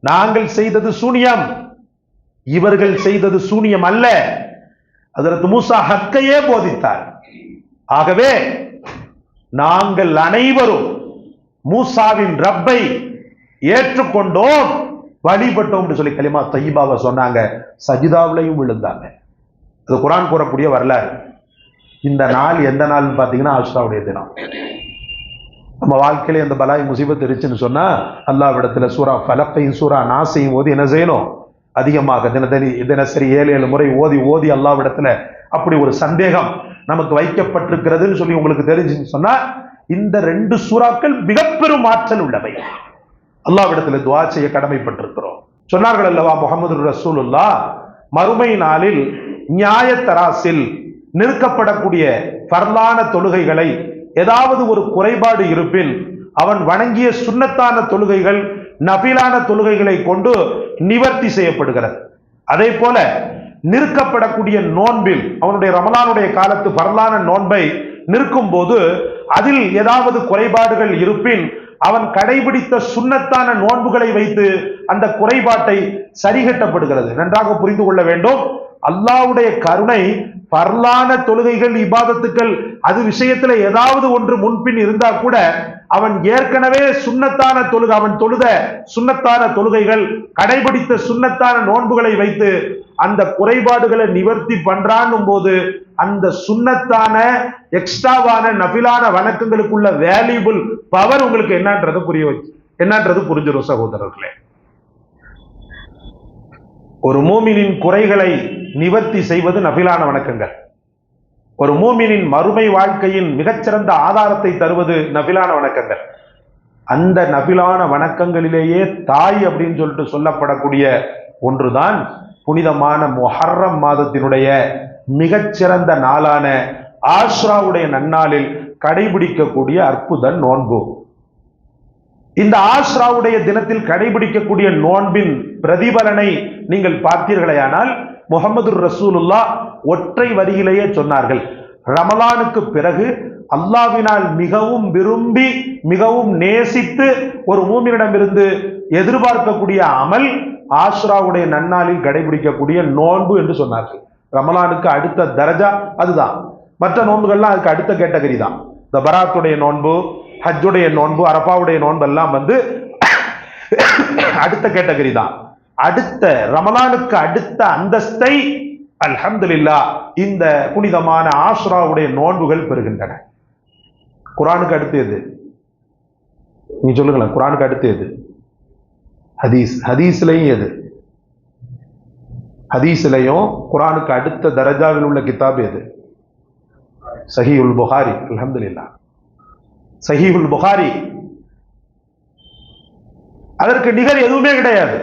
நாங்கள் செய்தது சூனியம், இவர்கள் செய்தது சூனியம் அல்ல. ஹஜ்ரத் மூசா ஹக்கையே போதித்தார். ஆகவே நாங்கள் அனைவரும் மூசாவின் ரப்பை ஏற்றுக்கொண்டோம், வழிபட்டோம் சொல்லி கலிமா தய்யிபாவை சொன்னாங்க. சஜிதாவிலையும் விழுந்தாங்க. அது குர்ஆன் கூறக்கூடிய வரலாறு. இந்த நாள் எந்த நாள் பார்த்தீங்கன்னா ஆஷுராவுடைய தினம். நம்ம வாழ்க்கையில எந்த பலாய் முசீபத் இருந்துச்சுன்னு சொன்னா அல்லாஹ்விடத்துல சூரா ஃபலக்கையும் சூரா நாஸையும் ஓதி என்ன செய்யணும்? அதிகமாக தினசரி 7 முறை ஓதி அல்லாஹ்விடத்துல அப்படி ஒரு சந்தேகம் நமக்கு வைக்கப்பட்டிருக்கிறதுன்னு சொல்லி உங்களுக்கு தெரிஞ்சுன்னு சொன்னா இந்த 2 சூறாக்கள் மிக பெரும் ஆற்றல் உள்ளவை. அல்லாஹ்விடத்துல துஆ செய்ய கடமைப்பட்டிருக்கிறோம். சொன்னார்கள் அல்லவா முஹம்மது ரசூலுல்லாஹ், மறுமை நாளில் நியாயத்தராசில் நிற்கப்படக்கூடிய ஃபர்லான தொழுகைகளை ஏதாவது ஒரு குறைபாடு இருப்பின் அவன் வணங்கிய சுன்னத்தான தொழுகைகள் நஃபிலான தொழுகைகளை கொண்டு நிவர்த்தி செய்யப்படுகிறது. அதே போல நிற்கப்படக்கூடிய நோன்பில் அவனுடைய ரமலானுடைய காலத்து ஃபர்லான நோன்பை நிற்கும் போது அதில் ஏதாவது குறைபாடுகள் இருப்பின் அவன் கடைபிடித்த சுன்னத்தான நோன்புகளை வைத்து அந்த குறைபாட்டை சரிகட்டப்படுகிறது. நன்றாக புரிந்து கொள்ள வேண்டும். அல்லாஹ்வுடைய கருணை பரலான தொழுகைகள் இபாதத்துக்கள் அது விஷயத்துல ஏதாவது ஒன்று முன்பின் இருந்தா கூட அவன் ஏற்கனவே சுன்னத்தான தொழுகை அவன் தொழுத சுன்னத்தான தொழுகைகள் கடைபிடித்த சுன்னத்தான நோன்புகளை வைத்து அந்த குறைபாடுகளை நிவர்த்தி பண்றான்னும் போது அந்த சுன்னத்தான எக்ஸ்ட்ராவான நஃபிலான வணக்கங்களுக்குள்ள வேல்யூபிள் பவர் உங்களுக்கு என்னன்றது புரிஞ்சிடும் சகோதரர்களே. ஒரு மூமினின் குறைகளை நிவர்த்தி செய்வது நஃபிலான வணக்கங்கள். ஒரு மூமினின் மறுமை வாழ்க்கையின் மிகச்சிறந்த ஆதாரத்தை தருவது நஃபிலான வணக்கங்கள். அந்த நஃபிலான வணக்கங்களிலேயே தாய் அப்படின்னு சொல்லிட்டு சொல்லப்படக்கூடிய ஒன்றுதான் புனிதமான முஹர்ரம் மாதத்தினுடைய மிகச்சிறந்த நாளான ஆஷ்ராவுடைய நன்னாளில் கடைபிடிக்கக்கூடிய அற்புத நோன்பு. இந்த ஆஷ்ராவுடைய தினத்தில் கடைபிடிக்கக்கூடிய நோன்பின் பிரதிபலனை நீங்கள் பார்த்தீர்களேயானால் முஹம்மது ரசூலுல்லாஹ் ஒற்றை வரியிலேயே சொன்னார்கள், ரமலானுக்கு பிறகு அல்லாஹ்வினால் மிகவும் விரும்பி மிகவும் நேசித்து ஒரு மூமினிடமிருந்து எதிர்பார்க்கக்கூடிய அமல் ஆஷ்ராவுடைய நன்னாளில் கடைபிடிக்கக்கூடிய நோன்பு என்று சொன்னார்கள். ரமலானுக்கு அடுத்த தரஜா அதுதான். மற்ற நோன்புகள்லாம் அதுக்கு அடுத்த கேட்டகரி தான். இந்த பராத்துடைய நோன்பு, ஹஜ்ஜுடைய நோன்பு, அரபாவுடைய நோன்பு எல்லாம் அடுத்த கேட்டகரி தான். அடுத்த ரமலானுக்கு அடுத்த அந்தஸ்தை அல்ஹம்துலில்லாஹ் இந்த புனிதமான ஆஷ்ராவுடைய நோன்புகள் பெறுகின்றன. குர்ஆனுக்கு அடுத்து எது? நீங்க சொல்லுங்களேன், குர்ஆனுக்கு அடுத்து எது? ஹதீஸ்லையும் எது? ஹதீஸ்லையும் குர்ஆனுக்கு அடுத்த தரஜாவில் உள்ள கிதாப் எது? சஹீஹுல் புகாரி. அல்ஹம்துலில்லாஹ், சஹீஹுல் புகாரி. அதற்கு நிகர் எதுவுமே கிடையாது.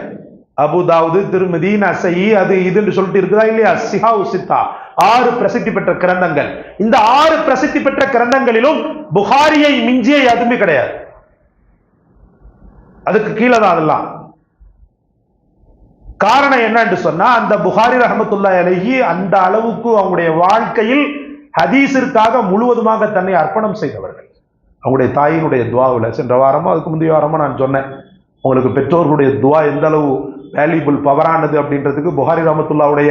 அபு தாவூது, திருமிதி, நஸஈ அது இதுன்னு சொல்லிட்டு இருக்குதா இல்லையா? சிஹாவு சித்தா 6 பிரசித்தி பெற்ற கிரந்தங்கள். இந்த 6 பிரசித்தி பெற்ற கிரந்தங்களிலும் புகாரியை மிஞ்சிய எதுவுமே கிடையாது. அதுக்கு கீழே தான் அதெல்லாம். காரணம் என்னன்னு சொன்னா அந்த புகாரி ரஹ்மத்துல்லாஹி அலைஹி அந்த அளவுக்கு அவங்களுடைய வாழ்க்கையில் ஹதீஸிற்காக முழுவதுமாக தன்னை அர்ப்பணம் செய்தவர்கள். அவங்களுடைய தாயினுடைய துவாவில் சென்ற வாரமோ அதுக்கு முந்தைய வாரமோ நான் சொன்னேன் உங்களுக்கு பெற்றோர்களுடைய துவா எந்த அளவு வேல்யூபிள் பவரானது அப்படின்றதுக்கு புகாரி ரஹ்மத்துல்லாஹுடைய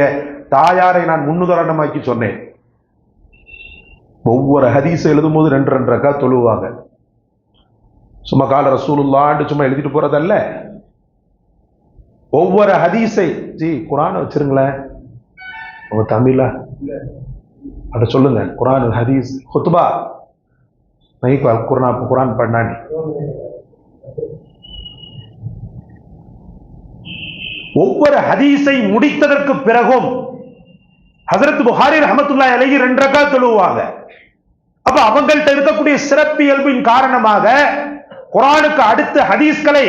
தாயாரை நான் முன்னுதாரணமாக்கி சொன்னேன். ஒவ்வொரு ஹதீஸ் எழுதும் போது 2 ரக்காத் தொழுவாங்க. சும்மா கால ரசூலுல்லாஹ்னு சும்மா எழுதிட்டு போறதல்ல. ஒவ்வொரு ஹதீஸை குர்ஆனை வச்சிருங்களேன் உங்க தமிழ அத சொல்லுங்க. குர்ஆன் ஹதீஸ் குத்பா नहीं कुरान पढ़ना नहीं. ஒவ்வொரு ஹதீஸை முடித்ததற்கு பிறகும் ஹஜ்ரத் புகாரி ரஹ்மத்துல்லாஹி அலைஹி 2 ரக்காத் தொழுவாங்க. அப்ப அவங்கள்ட்ட இருக்கக்கூடிய சிறப்பியல்பின் காரணமாக குர்ஆனுக்கு அடுத்த ஹதீஸ்களை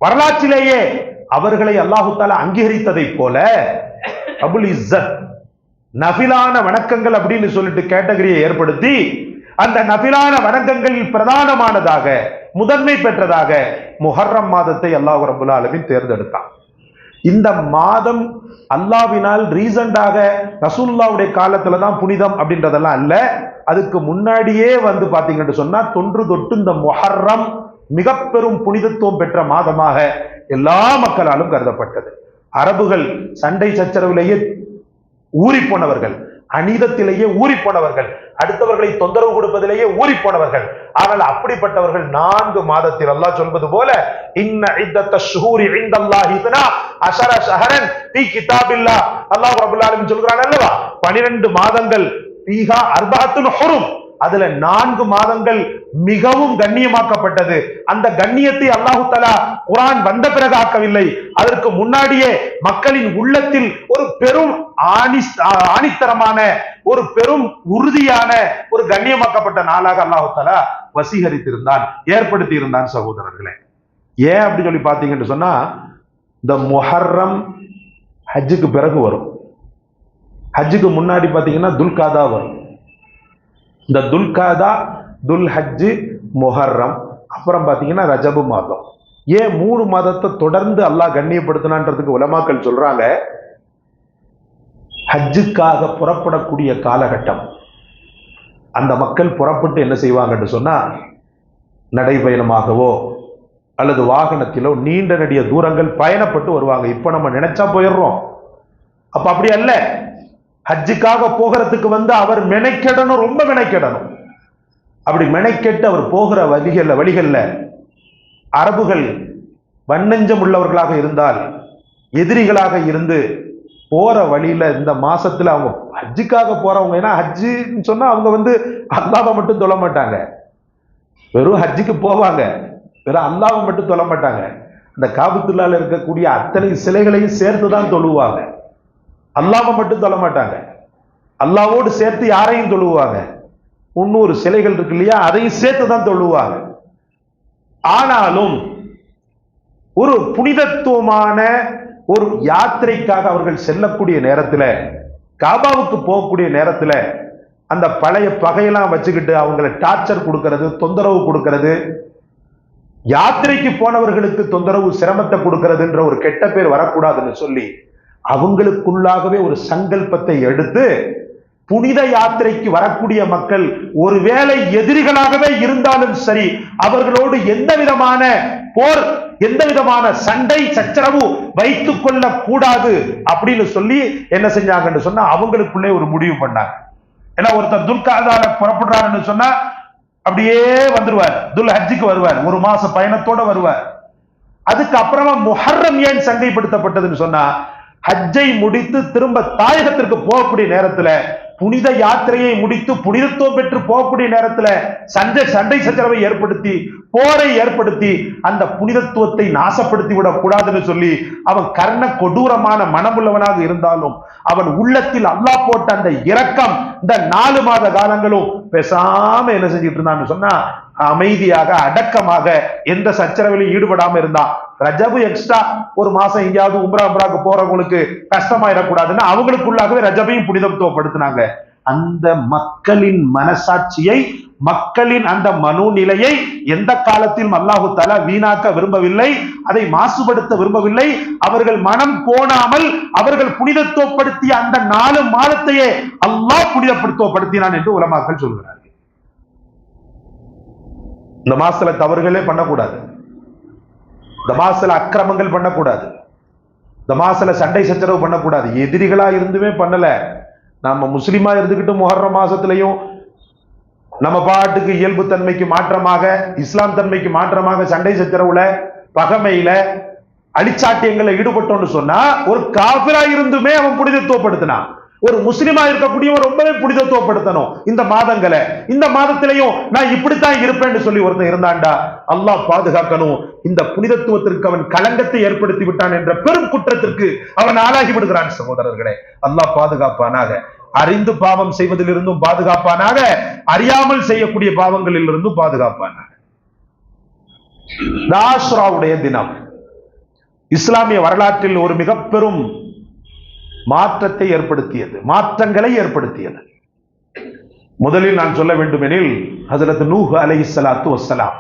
வரலாற்றிலேயே அவர்களை அல்லாஹு தஆலா அங்கீகரித்ததை போல அபுல் இஸ்ஸத் நஃபிலான வணக்கங்கள் அப்படின்னு சொல்லிட்டு கேட்டகரியை ஏற்படுத்தி அந்த நஃபிலான வணக்கங்களில் பிரதானமானதாக முதன்மை பெற்றதாக முஹர்ரம் மாதத்தை அல்லாஹ் ரப்பல் ஆலமீன் தேர்ந்தெடுத்தான். இந்த மாதம் அல்லாஹ்வினால் ரீசண்டாக ரசூலுல்லாஹ்வுடைய காலத்துல தான் புனிதம் அப்படின்றதெல்லாம் அல்ல. அதுக்கு முன்னாடியே பாத்தீங்கன்னு சொன்னா தொன்று தொட்டு இந்த முஹர்ரம் மிக பெரும் புனிதத்துவம் பெற்ற மாதமாக எல்லா மக்களாலும் கருதப்பட்டது. அரபுகள் சண்டை சச்சரவிலேயே ஊறி போனவர்கள், அநீதத்திலேயே ஊறி போனவர்கள், அடுத்தவர்களை தொந்தரவு கொடுப்பதிலேயே ஊறி போனவர்கள். ஆனால் அப்படிப்பட்டவர்கள் 4 மாதத்தில் அல்லாஹ் சொல்வது போல இன்ன இத்தத்த ஷுஹூரி இன்தல்லாஹி 12 ஷஹரன் ஃபீ கிதாபில்லாஹ், அல்லாஹ் ரப்பல் ஆலமீன் சொல்றான் அல்லவா, 12 மாதங்கள் ஃபீஹா அர்பஅத்துன் ஹுரும், அதுல 4 மாதங்கள் மிகவும் கண்ணியமாக்கப்பட்டது. அந்த கண்ணியத்தை அல்லாஹு தஆலா குர்ஆன் வந்த பிறகு ஆக்கவில்லை, அதற்கு முன்னாடியே மக்களின் உள்ளத்தில் ஒரு பெரும் ஆணித்தரமான ஒரு பெரும் உறுதியான ஒரு கண்ணியமாக்கப்பட்ட நாளாக அல்லாஹு தஆலா வசீகரித்திருந்தான், ஏற்படுத்தி இருந்தான். சகோதரர்களே, ஏன் அப்படி சொல்லி பாத்தீங்கன்னு சொன்னா, இந்த முஹர்ரம் ஹஜ்ஜுக்கு பிறகு வரும். ஹஜ்ஜுக்கு முன்னாடி பாத்தீங்கன்னா துல்காதா வரும். இந்த துல்காதா, துல் ஹஜ்ஜு, முஹர்ரம், அப்புறம் பாத்தீங்கன்னா ரஜபு மாதம். ஏன் 3 மாதத்தை தொடர்ந்து அல்லாஹ் கண்ணியப்படுத்தினான்றதுக்கு உலமாக்கள் சொல்றாங்க, ஹஜ்ஜுக்காக புறப்படக்கூடிய காலகட்டம், அந்த மக்கள் புறப்பட்டு என்ன செய்வாங்கன்னு சொன்னா, நடைபயணமாகவோ அல்லது வாகனத்திலோ நீண்ட நெடிய தூரங்கள் பயணப்பட்டு வருவாங்க. இப்ப நம்ம நினைச்சா போயிடுறோம், அப்ப அப்படி அல்ல. ஹஜ்ஜுக்காக போகிறதுக்கு அவர் மெனக்கெடணும், ரொம்ப மெனக்கெடணும். அப்படி மெனக்கெட்டு அவர் போகிற வழிகள்ல அரபுகள் வன்னஞ்சம் உள்ளவர்களாக இருந்தால், எதிரிகளாக இருந்து போற வழியில இந்த மாசத்துல அவங்க ஹஜ்ஜுக்காக போறவங்க, ஏன்னா ஹஜ்ஜுன்னு சொன்னா அவங்க அல்லாஹ்வை மட்டும் தொழ மாட்டாங்க, வெறும் ஹஜ்ஜுக்கு போவாங்க, வெறும் அல்லாஹ்வை மட்டும் தொழ மாட்டாங்க, அந்த காபத்துல்லால இருக்கக்கூடிய அத்தனை சிலைகளையும் சேர்த்துதான் தொழுவாங்க. அல்லாஹ்வை மட்டும் தொழ மாட்டாங்க, அல்லாஹ்வோடு சேர்த்து யாரையும் தொழுவாங்க, 300 சிலைகள் இருக்கு இல்லையா, அதையும் சேர்த்து தான் தொழுவாங்க. ஆனாலும் ஒரு புனிதத்துவமான ஒரு யாத்திரைக்காக அவர்கள் செல்லக்கூடிய நேரத்தில், காபாவுக்கு போகக்கூடிய நேரத்தில், அந்த பழைய பகையெல்லாம் வச்சுக்கிட்டு அவங்களை டார்ச்சர் கொடுக்கிறது, தொந்தரவு கொடுக்கிறது, யாத்திரைக்கு போனவர்களுக்கு தொந்தரவு சிரமத்தை கொடுக்கிறதுன்ற ஒரு கெட்ட பேர் வரக்கூடாதுன்னு சொல்லி அவங்களுக்குள்ளாகவே ஒரு சங்கல்பத்தை எடுத்து, புனித யாத்திரைக்கு வரக்கூடிய மக்கள் ஒருவேளை எதிரிகளாகவே இருந்தாலும் சரி, அவர்களோடு எந்த விதமான போர், எந்த விதமான சண்டை சச்சரவு வைத்துக் கொள்ள கூடாது அப்படின்னு சொல்லி என்ன செஞ்சாங்கன்னு சொன்னா, அவங்களுக்குள்ளே ஒரு முடிவு பண்ணாங்க. ஏன்னா ஒருத்தர் துல்காதால புறப்படுறாருன்னு சொன்னா அப்படியே வந்துருவார், துல் ஹஜ்ஜுக்கு வருவார், 1 மாச பயணத்தோட வருவார். அதுக்கு அப்புறமா முஹர்ரம் ஏன் சங்கைப்படுத்தப்பட்டதுன்னு சொன்னா, ஹஜ்ஜை முடித்து திரும்ப தாயகத்திற்கு போகக்கூடிய நேரத்துல, புனித யாத்திரையை முடித்து புனிதத்துவம் பெற்று போகக்கூடிய நேரத்துல சண்டை சச்சரவை ஏற்படுத்தி, போரை ஏற்படுத்தி அந்த புனிதத்துவத்தை நாசப்படுத்தி விடக் கூடாதுன்னு சொல்லி, அவன் கர்ண கொடூரமான மனமுள்ளவனாக இருந்தாலும் அவன் உள்ளத்தில் அல்லாஹ் போட்ட அந்த இரக்கம் இந்த 4 மாத காலங்களும் பேசாம என்ன செஞ்சிட்டு இருந்தான்னு சொன்னா, அமைதியாக அடக்கமாக எந்த சச்சரவிலையும் ஈடுபடாம இருந்தான். ரஜபு எக்ஸ்ட்ரா 1 மாசம் எங்கேயாவது உம்ராக்கு போறவங்களுக்கு கஷ்டமாயிடக்கூடாதுன்னு அவங்களுக்குள்ளாகவே ரஜபையும் புனிதத்துவப்படுத்தினாங்க. அந்த மக்களின் மனசாட்சியை, மக்களின் அந்த மனோநிலையை எந்த காலத்திலும் அல்லாஹு தஆலா வீணாக்க விரும்பவில்லை, அதை மாசுபடுத்த விரும்பவில்லை. அவர்கள் மனம் கோணாமல் அவர்கள் புனிதத்துவப்படுத்திய அந்த 4 மாதத்தையே அல்லாஹ் புனிதப்படுத்தினான் என்று உலமாக்கள் சொல்கிறார்கள். இந்த மாசத்துல தவறுகளே பண்ணக்கூடாது, இந்த மாசத்துல அக்கிரமங்கள் பண்ணக்கூடாது, இந்த மாசத்துல சண்டை சச்சரவு பண்ணக்கூடாது. எதிரிகளா இருந்துமே பண்ணல, நம்ம முஸ்லிமா இருந்துகிட்டு முஹர்ரம் மாசத்திலையும் நம்ம பாட்டுக்கு இயல்பு தன்மைக்கு மாற்றமாக, இஸ்லாம் தன்மைக்கு மாற்றமாக சண்டை சச்சரவுல, பகமையில, அழிச்சாட்டியங்களை ஈடுபட்டோம்னு சொன்னா, ஒரு காபிரா இருந்துமே அவன் புனிதத்துவப்படுத்தினான். ஒரு முஸ்லிமா இருக்கக்கூடியவன் ரொம்பவே புனிதத்துவப்படுத்தணும் இந்த மாதங்களை. இந்த மாதத்திலையும் நான் இப்படித்தான் இருப்பேன்னு சொல்லி ஒருத்தன் இருந்தான்டா, அல்லாஹ் பாதுகாக்கணும், இந்த புனிதத்துவத்திற்கு அவன் களங்கத்தை ஏற்படுத்தி விட்டான் என்ற பெரும் குற்றத்திற்கு அவன் ஆளாகி விடுகிறான். சகோதரர்களே, அல்லாஹ் பாதுகாப்பானாக. அறிந்து பாவம் செய்வதிலிருந்தும் பாதுகாப்பானாக, அறியாமல் செய்யக்கூடிய பாவங்களில் இருந்தும் பாதுகாப்பானாக. ஆஷுராவுடைய தினம் இஸ்லாமிய வரலாற்றில் ஒரு மிக பெரும் மாற்றத்தை ஏற்படுத்தியது, மாற்றங்களை ஏற்படுத்தியது. முதலில் நான் சொல்ல வேண்டுமெனில், ஹஜ்ரத் நூஹ் அலைஹிஸ்ஸலாத்து வஸ்ஸலாம்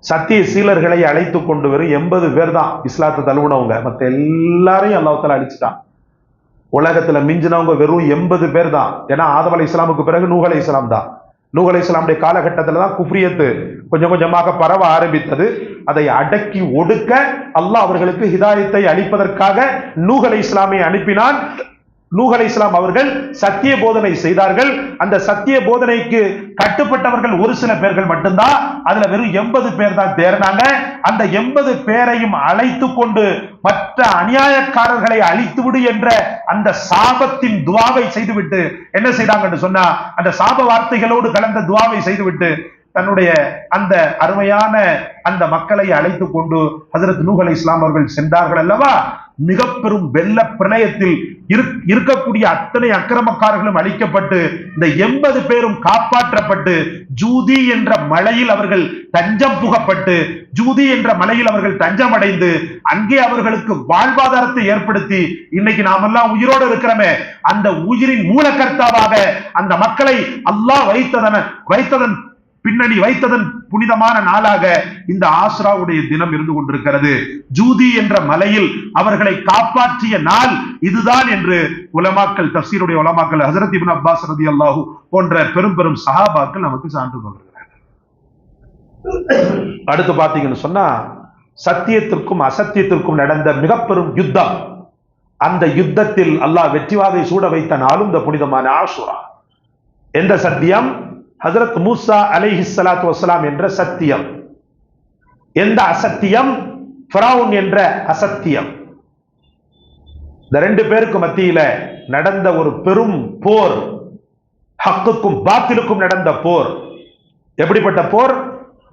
சத்திய சீலர்களை அழைத்து கொண்டு வரும் 80 பேர் தான் இஸ்லாத்தை தழுவுனவங்க. மற்ற எல்லாரையும் அல்லாஹ் தஆலா அழிச்சிட்டான். உலகத்துல மிஞ்சினவங்க வெறும் 80 பேர் தான். ஏன்னா ஆதம் அலைஹிஸ்ஸலாமுக்கு பிறகு நூஹ் அலைஹிஸ்ஸலாம் தான். நூஹ் அலைஹிஸ்ஸலாமுடைய காலகட்டத்தில் தான் குஃப்ரியத்து கொஞ்சம் கொஞ்சமாக பரவ ஆரம்பித்தது. அதை அடக்கி ஒடுக்க அல்லாஹ் அவர்களுக்கு ஹிதாயத்தை அளிப்பதற்காக நூஹ் அலைஹிஸ்ஸலாமை அனுப்பினான். நூஹ் அலைஹிஸ்ஸலாம் அவர்கள் சத்திய போதனை செய்தார்கள். அந்த சத்திய போதனைக்கு கட்டுப்பட்டவர்கள் ஒரு சில பேர்கள் மட்டும்தான். அதுல வெறும் 80 பேர் தான் தேர்னாங்க. அந்த 80 பேரையும் அழைத்து கொண்டு மற்ற அநியாயக்காரர்களை அழித்துவிடு என்ற அந்த சாபத்தின் துவாவை செய்துவிட்டு என்ன செய்தாங்கன்னு சொன்னா, அந்த சாப வார்த்தைகளோடு கலந்த துவாவை செய்துவிட்டு தன்னுடைய அந்த அருமையான அந்த மக்களை அழைத்து கொண்டு ஹஜ்ரத் நூஹ் அலைஹிஸ்ஸலாம் அவர்கள் சென்றார்கள் அல்லவா. மிக பெரும் வெள்ள பிரளயத்தில் இருக்கக்கூடிய அத்தனை அக்கிரமக்காரர்களும் அழிக்கப்பட்டு இந்த 80 பேரும் காப்பாற்றப்பட்டு ஜூதி என்ற மலையில் அவர்கள் தஞ்சம் புகப்பட்டு ஜூதி என்ற மலையில் அவர்கள் தஞ்சம் அடைந்து அங்கே அவர்களுக்கு வாழ்வாதாரத்தை ஏற்படுத்தி இன்னைக்கு நாமெல்லாம் உயிரோடு இருக்கிறோமே, அந்த உயிரின் மூலக்கர்த்தாவாக அந்த மக்களை அல்லாஹ் வைத்ததன் பின்னணி வைத்ததன் புனிதமான நாளாக இந்த ஆஸ்ராவுடைய தினம் இருந்து கொண்டிருக்கிறது. ஜூதி என்ற மலையில் அவர்களை காப்பாற்றிய நாள் இதுதான் என்று உலமாக்கள், தஃசீருடைய உலமாக்கள், ஹஜ்ரத் இப்னு அப்பாஸ் ரலியல்லாஹு போன்ற பெரும் பெரும் சஹாபாக்கள் நமக்கு சான்று பகர்கிறார்கள். அடுத்து பாத்தீங்கன்னு சொன்னா, சத்தியத்திற்கும் அசத்தியத்திற்கும் நடந்த மிக பெரும் யுத்தம். அந்த யுத்தத்தில் அல்லாஹ் வெற்றி வாகை சூட வைத்த நாளும் இந்த புனிதமான ஆஷுரா. எந்த சத்தியம்? ஹஜ்ரத் மூசா அலைஹிஸ்ஸலாத்து வஸ்ஸலாம் என்ற சத்தியம். எந்த அசத்தியம்? ஃபிரௌன் என்ற அசத்தியம். இந்த 2 பேருக்கு மத்தியில நடந்த ஒரு பெரும் போர், ஹக்குக்கும் பாத்திலுக்கும் நடந்த போர். எப்படிப்பட்ட போர்?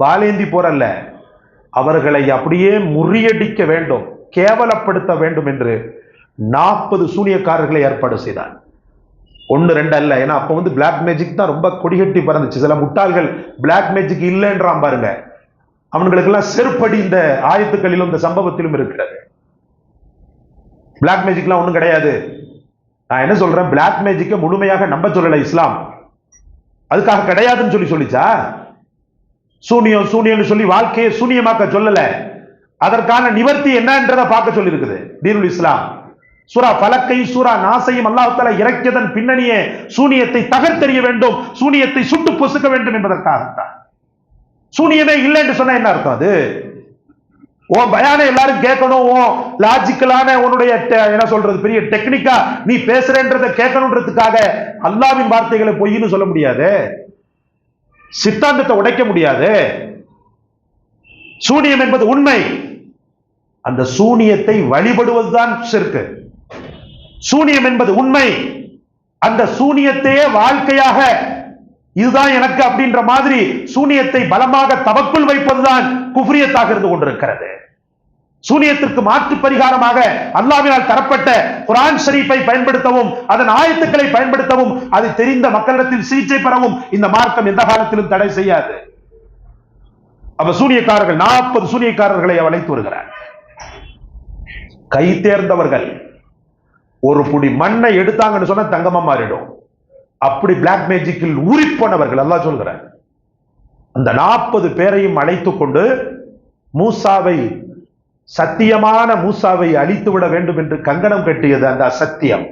வாளேந்தி போர் அல்ல. அவர்களை அப்படியே முறியடிக்க வேண்டும், கேவலப்படுத்த வேண்டும் என்று 40 சூனியக்காரர்களை ஏற்பாடு செய்தார். 1 2 அல்ல. ஏன்னா அப்ப பிளாக் மேஜிக் தான் ரொம்ப கொடிகட்டி பறந்துச்சு. சில முட்டாள்கள் பிளாக் மேஜிக் இல்லைன்றான் பாருங்க, அவங்களுக்கெல்லாம் செருப்படி இந்த ஆயத்துக்களிலும் இந்த சம்பவத்திலும் இருக்கிறது. பிளாக் மேஜிக்லாம் ஒண்ணும் கிடையாது. நான் என்ன சொல்றேன், பிளாக் மேஜிக்கை முழுமையாக நம்ப சொல்லல இஸ்லாம். அதுக்காக கிடையாதுன்னு சொல்லிச்சா? சூனியம் சொல்லி வாழ்க்கையை சூனியமாக்க சொல்லல. அதற்கான நிவர்த்தி என்னன்றதை பார்க்க சொல்லி இருக்குது தீனுல் இஸ்லாம். சூரா ஃபலக்கையும் சூரா நாஸையும் அல்லாஹ் தஆலா இறக்கியதன் பின்னணியே சூனியத்தை தகர்த்தெறிய வேண்டும், சூனியத்தை சுட்டு பொசுக்க வேண்டும் என்பதற்காகத்தான். சூனியமே இல்லை என்று சொன்னா என்ன அர்த்தம்? அது உன் பயானை எல்லாரும் கேட்கணும், லாஜிக்கலான உன்னுடைய என்ன சொல்றது பெரிய டெக்னிக்கா நீ பேசுறேன்றதை கேட்கணுன்றதுக்காக அல்லாஹ்வின் வார்த்தைகளை பொய்ன்னு சொல்ல முடியாது, சித்தாந்தத்தை உடைக்க முடியாது. சூனியம் என்பது உண்மை. அந்த சூனியத்தை வழிபடுவதுதான் ஷிர்க். சூனியம் என்பது உண்மை. அந்த சூனியத்தையே வாழ்க்கையாக இதுதான் எனக்கு அப்படின்ற மாதிரி சூனியத்தை பலமாக தவக்குள் வைப்பதுதான் குஃப்ரியத்தாக இருந்து கொண்டிருக்கிறது. சூனியத்திற்கு மாற்று பரிகாரமாக அல்லாஹ்வினால் தரப்பட்ட குர்ஆன் ஷரீஃபை பயன்படுத்தவும் அதன் ஆயத்துக்களை பயன்படுத்தவும் அது தெரிந்த மக்களிடத்தில் சிகிச்சை பெறவும் இந்த மார்க்கம் எந்த காலத்திலும் தடை செய்யாது. அப்ப சூனியக்காரர்கள் 40 சூனியக்காரர்களை அழைத்து வருகிறார். கை தேர்ந்தவர்கள் ஒரு புடி மண்ணை எடுத்தாங்கன்னு சொன்னா தங்கமா மாறிடும். அப்படி பிளாக் மேஜிக்கில் ஊறிப்போனவர்கள் அல்லாஹ் சொல்கிறார். அந்த 40 பேரையும் அழைத்து கொண்டு மூசாவை, சத்தியமான மூசாவை அழித்து விட வேண்டும் என்று கங்கணம் கட்டியது அந்த அசத்தியம்.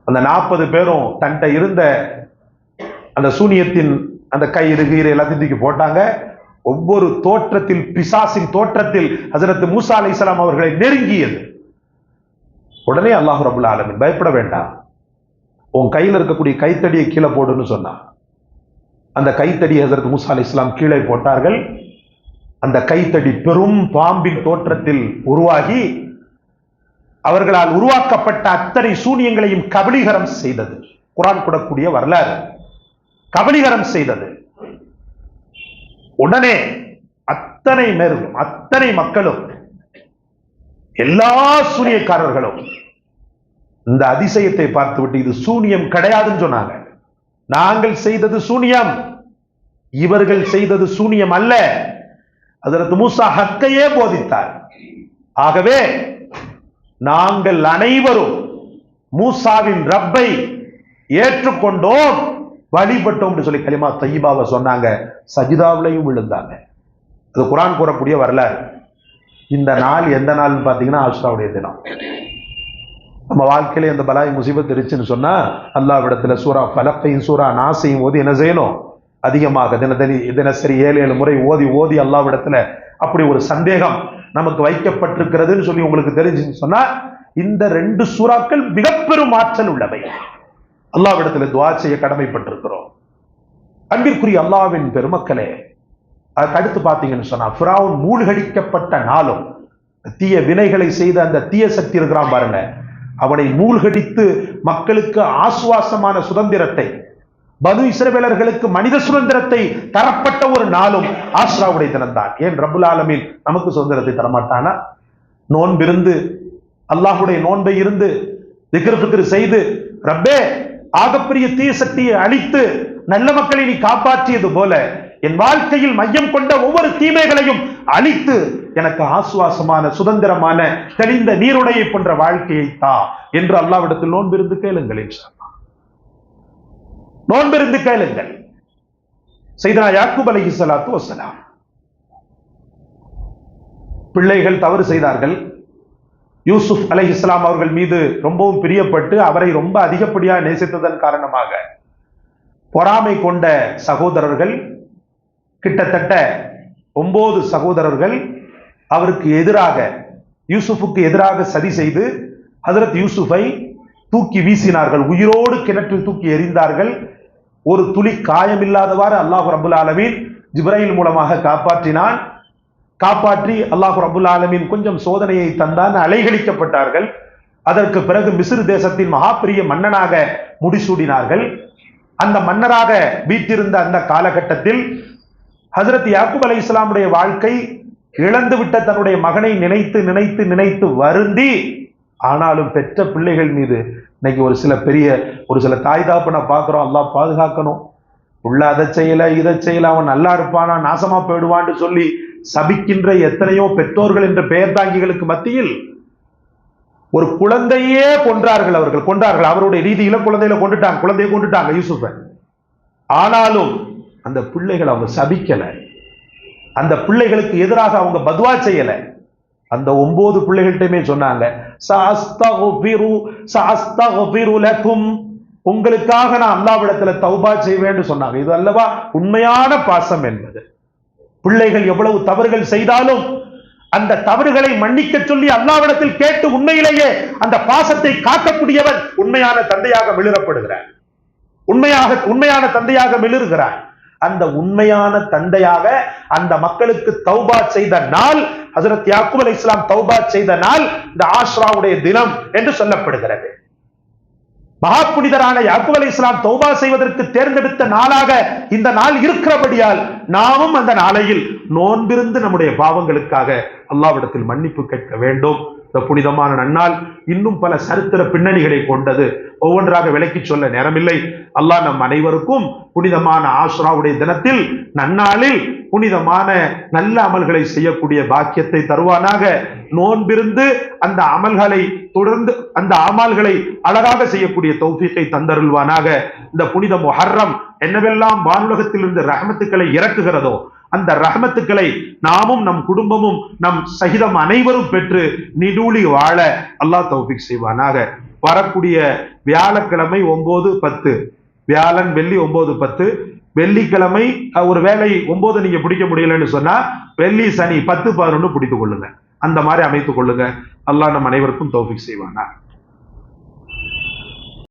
அந்த 40 பேரும் தன்கிட்ட இருந்த அந்த சூனியத்தின் அந்த கயிறு கீரை எல்லாத்தையும் தூக்கி போட்டாங்க. ஒவ்வொரு தோற்றத்தில், பிசாசின் தோற்றத்தில் ஹஜ்ரத் மூசா அலைஹிஸ்ஸலாம் அவர்களை நெருங்கியது. உடனே அல்லாஹ் ரப்பல் ஆலமீன் பயப்பட வேண்டாம், உன் கையில் இருக்கக்கூடிய கைத்தடியை கீழே போடுன்னு சொன்னான். அந்த கைத்தடி ஹஜ்ரத் மூசா அலைஹிஸ்ஸலாம் கீழே போட்டார்கள். அந்த கைத்தடி பெரும் பாம்பின் தோற்றத்தில் உருவாகி அவர்களால் உருவாக்கப்பட்ட அத்தனை சூனியங்களையும் கபலீகரம் செய்தது. குர்ஆன் கூடக்கூடிய வரலாறு. கபலீகரம் செய்தது. உடனே அத்தனை பேரும், அத்தனை மக்களும், எல்லா சூனியக்காரர்களும் இந்த அதிசயத்தை பார்த்துவிட்டு இது சூனியம் கிடையாதுன்னு சொன்னாங்க. நாங்கள் செய்தது சூனியம், இவர்கள் செய்தது சூனியம் அல்ல. ஹஜ்ரத் மூசா ஹக்கையே போதித்தார். ஆகவே நாங்கள் அனைவரும் மூசாவின் ரப்பை ஏற்றுக்கொண்டோம், வழிபட்டோம் சொல்லி கலிமா தய்யிபாவை சொன்னாங்க. சஜிதாவிலையும் விழுந்தாங்க. அது குர்ஆன் கூறக்கூடிய வரலாறு. இந்த நாள் எந்த நாள் பார்த்தீங்கன்னா ஆஷுராவுடைய தினம். நம்ம வாழ்க்கையில இந்த பலாய் முசீபத் இருந்துச்சுன்னு சொன்னா அல்லாஹ்விடத்துல சூரா ஃபலக்கையும் சூரா நாஸையும் ஓதி என்ன செய்யணும்? அதிகமாக தினசரி 7 முறை ஓதி ஓதி அல்லாஹ்விடத்துல அப்படி ஒரு சந்தேகம் நமக்கு வைக்கப்பட்டிருக்கிறதுன்னு சொல்லி உங்களுக்கு தெரிஞ்சுன்னு சொன்னா, இந்த 2 சூறாக்கள் மிக பெரும் ஆற்றல் உள்ளவை. அல்லாஹ்விடத்துல துஆ செய்ய கடமைப்பட்டிருக்கிறோம். அன்பிற்குரிய அல்லாஹ்வின் பெருமக்களே, அதுக்கு அடுத்து பார்த்தீங்கன்னு சொன்னா, ஃபிரௌன் மூழ்கடிக்கப்பட்ட நாளும், தீய வினைகளை செய்த அந்த தீய சக்தி இருக்கிறான் பாருங்க, அவனை மூழ்கடித்து மக்களுக்கு ஆசுவாசமான சுதந்திரத்தை, பனு இஸ்ரவேலர்களுக்கு மனித சுதந்திரத்தை தரப்பட்ட ஒரு நாளும் ஆஷ்ராவுடைய தினம்தான். ஏன் ரப்புல் ஆலமீன் நமக்கு சுதந்திரத்தை தரமாட்டானா? நோன்பிருந்து, அல்லாஹுடைய நோன்பை இருந்து திக்ர் செய்து, ரப்பே ஆகப்பெரிய தீய சக்தியை அழித்து நல்ல மக்களை நீ காப்பாற்றியது போல என் வாழ்க்கையில் மையம் கொண்ட ஒவ்வொரு தீமைகளையும் அழித்து எனக்கு ஆசுவாசமான சுதந்திரமான தெளிந்த நீருடையை போன்ற வாழ்க்கையை தா என்று அல்லாஹ்விடத்தில் நோன்பிருந்து கேளுங்கள். நோன்பிருந்து கேளுங்கள். சையதுனா யாக்கூப் அலைஹிஸ்ஸலாத்து வஸ்ஸலாம் பிள்ளைகள் தவறு செய்தார்கள். யூசுப் அலைஹிஸ்ஸலாம் அவர்கள் மீது ரொம்பவும் பிரியப்பட்டு அவரை ரொம்ப அதிகப்படியாக நேசித்ததன் காரணமாக பொறாமை கொண்ட சகோதரர்கள், கிட்டத்தட்ட 9 சகோதரர்கள் அவருக்கு எதிராக, யூசுஃபுக்கு எதிராக சதி செய்து ஹஜ்ரத் யூசுஃபை தூக்கி வீசினார்கள். உயிரோடு கிணற்றில் தூக்கி எறிந்தார்கள். ஒரு துளி காயமில்லாதவாறு அல்லாஹ் ரப்புல் ஆலமீன் ஜிப்ரைல் மூலமாக காப்பாற்றினான். காப்பாற்றி அல்லாஹ் ரப்புல் ஆலமீன் கொஞ்சம் சோதனையை தந்தான். அலைகழிக்கப்பட்டார்கள். அதற்கு பிறகு மிஸ்ர் தேசத்தின் மகாபெரிய மன்னனாக முடிசூடினார்கள். அந்த மன்னராக வீட்டிருந்த அந்த காலகட்டத்தில் ஹஜ்ரத் யாக்கூப் அலைஹிஸ்ஸலாமுடைய வாழ்க்கை இழந்துவிட்ட தன்னுடைய மகனை நினைத்து நினைத்து நினைத்து வருந்தி, ஆனாலும் பெற்ற பிள்ளைகள் மீது இன்னைக்கு ஒரு சில தாய் தாப்பனை பார்க்கிறோம். அல்லாஹ் பாதுகாக்கணும். உள்ள அதை செய்யல இதை செய்யல, அவன் நல்லா இருப்பானா நாசமா போயிடுவான்னு சொல்லி சபிக்கின்ற எத்தனையோ பெற்றோர்கள் என்ற பெயர் தாங்கிகளுக்கு மத்தியில் ஒரு குழந்தையே கொன்றார்கள். அவர்கள் கொன்றார்கள். அவருடைய ரீதியில குழந்தையை கொண்டுட்டாங்க யூசுஃபை. ஆனாலும் அந்த பிள்ளைகள் அவங்க சபிக்கல. அந்த பிள்ளைகளுக்கு எதிராக அவங்க பத்வா செய்யல. அந்த 9 பிள்ளைகள்கிட்டயுமே சொன்னாங்க, உங்களுக்காக நான் அல்லாஹ்விடத்துல தௌபா செய்வேன்னு சொன்னாங்க. இது அல்லவா உண்மையான பாசம் என்பது. பிள்ளைகள் எவ்வளவு தவறுகள் செய்தாலும் அந்த தவறுகளை மன்னிக்க சொல்லி அல்லாஹ்விடத்தில் கேட்டு உண்மையிலேயே அந்த பாசத்தை காக்கக்கூடியவன் உண்மையான தந்தையாக மிளிரப்படுகிறான். உண்மையான தந்தையாக மிளிர்கிறான். அந்த உண்மையான தந்தையாக அந்த மக்களுக்கு தௌபா செய்த நாள், ஹஜ்ரத் யாக்கூப் அலைஹிஸ்ஸலாம் தௌபா செய்த நாள் இந்த ஆஷ்ராவுடைய தினம் என்று சொல்லப்படுகிறது. மகா புனிதரான யாக்கூப் அலைஹிஸ்ஸலாம் தௌபா செய்வதற்கு தேர்ந்தெடுத்த நாளாக இந்த நாள் இருக்கிறபடியால் நாமும் அந்த நாளையில் நோன்பிருந்து நம்முடைய பாவங்களுக்காக அல்லாஹ்விடத்தில் மன்னிப்பு கேட்க வேண்டும். இந்த புனிதமான நன்னாள் இன்னும் பல சரித்திர பின்னணிகளை கொண்டது. ஒவ்வொன்றாக விளக்கி சொல்ல நேரமில்லை. அல்லாஹ் நம் அனைவருக்கும் புனிதமான ஆஷ்ராவுடைய தினத்தில் நன்னாளில் புனிதமான நல்ல அமல்களை செய்யக்கூடிய பாக்கியத்தை தருவானாக. நோன்பிருந்து அந்த அமல்களை தொடர்ந்து அந்த அமல்களை அழகாக செய்யக்கூடிய தௌஃபீக்கை தந்தருள்வானாக. இந்த புனித முஹர்ரம் என்னவெல்லாம் வானுலகத்தில் இருந்து ரஹ்மத்துக்களை இறக்குகிறதோ அந்த ரஹ்மத்துக்களை நாமும் நம் குடும்பமும் நம் சகிதம் அனைவரும் பெற்று நிடூழி வாழ அல்லாஹ் தௌஃபீக் செய்வானாக. வரக்கூடிய வியாழக்கிழமை 9-10, வியாழன் வெள்ளி 9-10, வெள்ளிக்கிழமை ஒரு வேளை 9 நீங்க பிடிக்க முடியலன்னு சொன்னா வெள்ளி சனி 10-11 பிடித்துக் கொள்ளுங்க. அந்த மாதிரி அமைத்துக் கொள்ளுங்க. அல்லாஹ் நம் அனைவருக்கும் தௌஃபீக் செய்வானா.